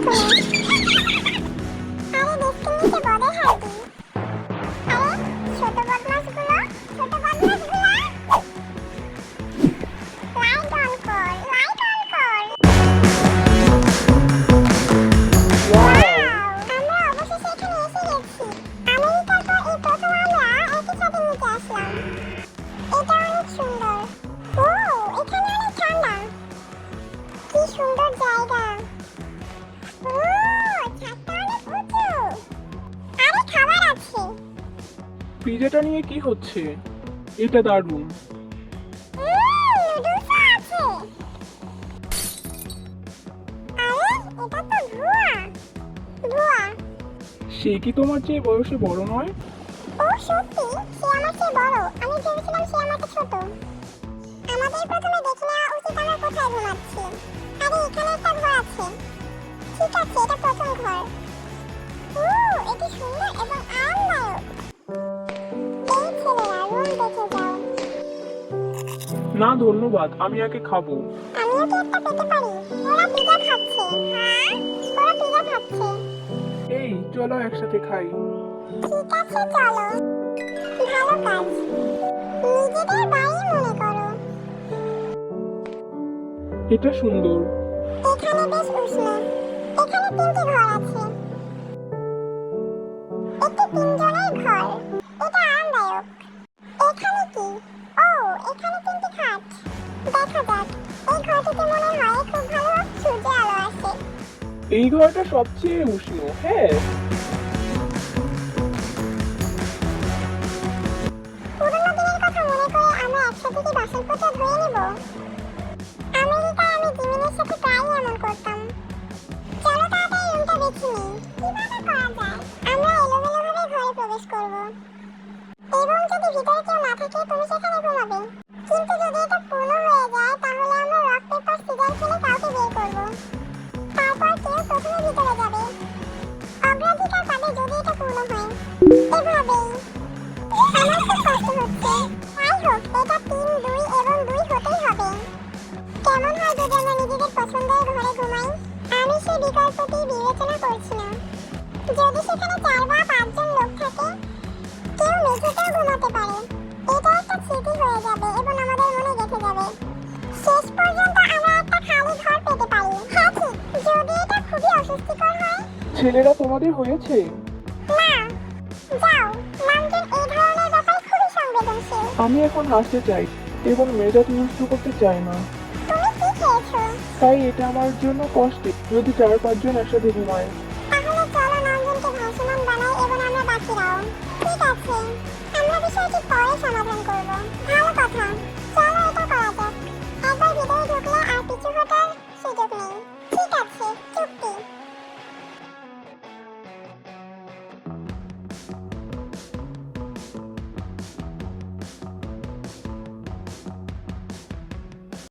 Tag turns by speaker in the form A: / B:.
A: আরে ডেস্কের নিচে বদের হাড্ডি। আরে ছোট বদমাশগুলো, ছোট বদমাশগুলো, লাইট অন কর, লাইট অন কর। আমরা অবশেষে এখানে এসে গেছি। আমেরিকার পর এই প্রথম আমরা একই ছাদের নিচে আসলাম। এটা অনেক সুন্দর। ও, এখানে অনেক ঠান্ডা। কি সুন্দর জায়গা। ও, ছাদটা অনেক উঁচু। আরে খাবার আছে।
B: পিজাটা নিয়ে কি হচ্ছে? এটা দারুণ।
A: নুডলসও আছে। আরে এটা তো ভুয়া। ভুয়া।
B: সে কি তোমার চেয়ে বয়সে বড় নয়?
A: ও সত্যি, সে আমার চেয়ে বড়। আমি ভেবেছিলাম সে আমাকে ছোট। আমাদের প্রথমে দেখে নেওয়া উচিত আমরা কোথায় ঘুমাচ্ছি। আরে এখানে একটা ঘর আছে। ঠিক আছে, এটা প্রথম ঘর। ও, এটি সুন্দর এবং আরামদায়ক। এই ছেলেরা, রুম দেখে যাও।
B: না ধন্যবাদ, আমি আগে খাবো।
A: আমিও কি একটা পেতে পারি? ওরা পিজা খাচ্ছে। হ্যাঁ, ওরা পিজা খাচ্ছে।
B: এই চলো একসাথে খাই।
A: ঠিক আছে, চলো। ভালো কাজ। নিজেদের বাড়ি মনে করো।
B: এটা সুন্দর।
A: এখানে বেশ উষ্ণ। এখানে 3টি ঘর আছে। একটি 3 জনের ঘর। এটা আরামদায়ক। এখানে কি? ও, এখানে 3টি খাট। দেখা যাক। এই ঘরটিতে মনে হয় খুব ভালো সূর্যের আলো আসে।
B: এই ঘরটা সবচেয়ে উষ্ণ। হ্যাঁ,
A: পুরোনো দিনের কথা মনে করে আমরা একসাথে কি বাসনপত্র ধুয়ে নেব? আমেরিকায় আমি জিমিনের সাথে প্রায়ই এমন করতাম। চলো তাড়াতাড়ি রুমটা বেছে নিই। কিভাবে করা যায়? আমরা এলোমেলোভাবে ঘরে প্রবেশ করব। এবং যদি ভিতরে কেউ না থাকে তুমি সেখানে ঘুমাবে। কিন্তু যদি এটা পূর্ণ হয়ে যায় তাহলে আমরা রক পেপার সিজার খেলে কাউকে বের করব। তারপর কেউ প্রথমে ভিতরে যাবে। অগ্রাধিকার পাবে যদি এটা পূর্ণ হয়। এভাবেই। আমার খুব কষ্ট হচ্ছে। যাই হোক, এটা 3, 2 এবং 2 হতেই হবে। কেমন হয় যদি আমরা নিজেদের পছন্দের ঘরে ঘুমাই? আমি সেই বিকল্পটি বিবেচনা করছি না। যদি সেখানে 4 বা 5 জন লোক থাকে, কেউ মেঝেতেও ঘুমাতে পারে। এটা একটা স্মৃতি হয়ে যাবে এবং আমাদের মনে গেঁথে যাবে। শেষ পর্যন্ত আমরা একটা খালি ঘর পেতে পারি। হ্যাঁ ঠিক, যদি এটা খুবই অস্বস্তিকর হয়।
B: ছেলেরা তোমাদের হয়েছে?
A: না, যাও। নামজন এই ধরনের ব্যাপারে খুবই সংবেদনশীল।
B: আমি এখন হাসতে চাই এবং মেজাজ নষ্ট করতে চাই না।
A: তুমি কি খেয়েছো?
B: তাই এটা আমার জন্য কষ্টে যদি 4-5 জন একসাথে ঘুমায়।
A: তাহলে চলো নামজনকে ভাসমান বানাই এবং আমরা বাকিরাও। ঠিক আছে, আমরা বিষয়টি পরে সমাধান করব। ভালো কথা।